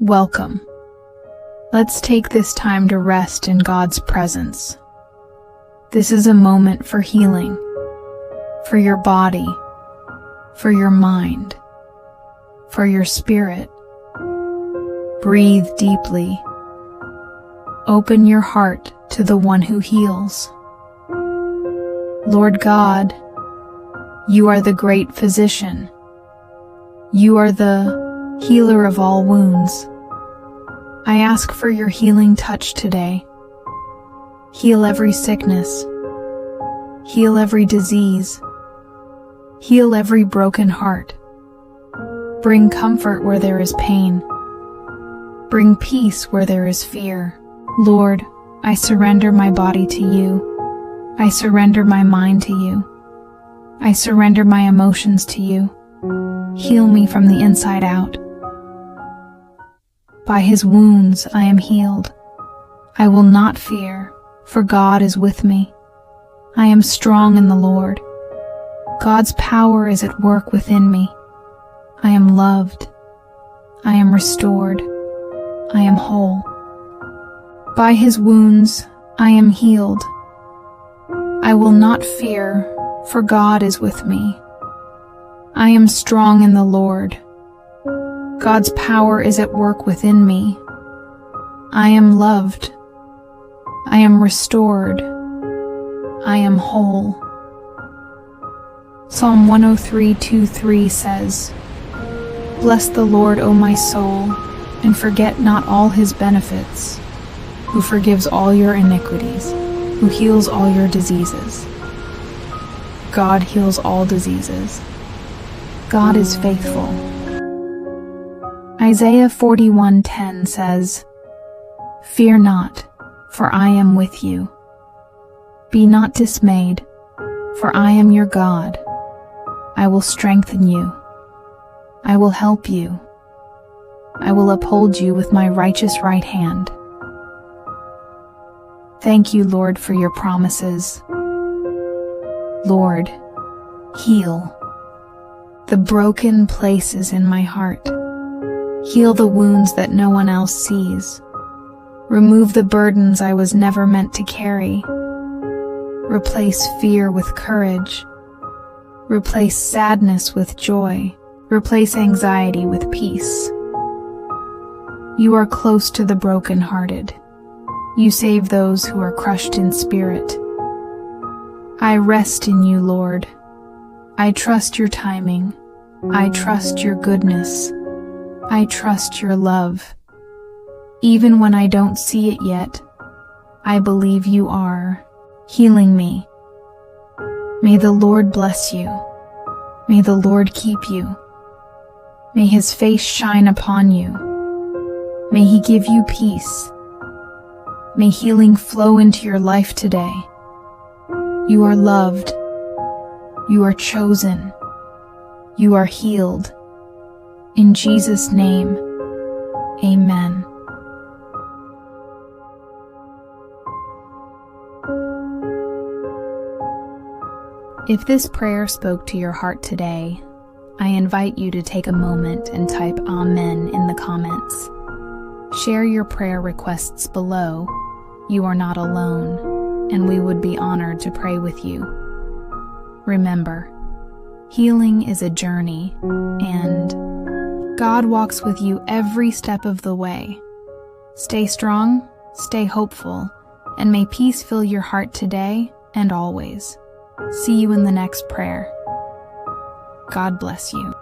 Welcome. Let's take this time to rest in God's presence. This is a moment for healing, for your body, for your mind, for your spirit. Breathe deeply. Open your heart to the one who heals. Lord God, you are the great physician. You are the healer of all wounds. I ask for your healing touch today. Heal every sickness. Heal every disease. Heal every broken heart. Bring comfort where there is pain. Bring peace where there is fear. Lord, I surrender my body to you. I surrender my mind to you. I surrender my emotions to you. Heal me from the inside out. By his wounds I am healed. I will not fear, for God is with me. I am strong in the Lord. God's power is at work within me. I am loved. I am restored. I am whole. By his wounds I am healed. I will not fear, for God is with me. I am strong in the Lord. God's power is at work within me. I am loved. I am restored. I am whole. Psalm 103:2-3 says, Bless the Lord, O my soul, and forget not all his benefits, who forgives all your iniquities, who heals all your diseases. God heals all diseases. God is faithful. Isaiah 41:10 says, Fear not, for I am with you. Be not dismayed, for I am your God. I will strengthen you. I will help you. I will uphold you with my righteous right hand. Thank you, Lord, for your promises. Lord, heal the broken places in my heart. Heal the wounds that no one else sees. Remove the burdens I was never meant to carry. Replace fear with courage. Replace sadness with joy. Replace anxiety with peace. You are close to the brokenhearted. You save those who are crushed in spirit. I rest in you, Lord. I trust your timing. I trust your goodness. I trust your love. Even when I don't see it yet, I believe you are healing me. May the Lord bless you. May the Lord keep you. May his face shine upon you. May he give you peace. May healing flow into your life today. You are loved. You are chosen. You are healed. In Jesus' name, amen. If this prayer spoke to your heart today, I invite you to take a moment and type Amen in the comments. Share your prayer requests below. You are not alone, and we would be honored to pray with you. Remember, healing is a journey, and God walks with you every step of the way. Stay strong, stay hopeful, and may peace fill your heart today and always. See you in the next prayer. God bless you.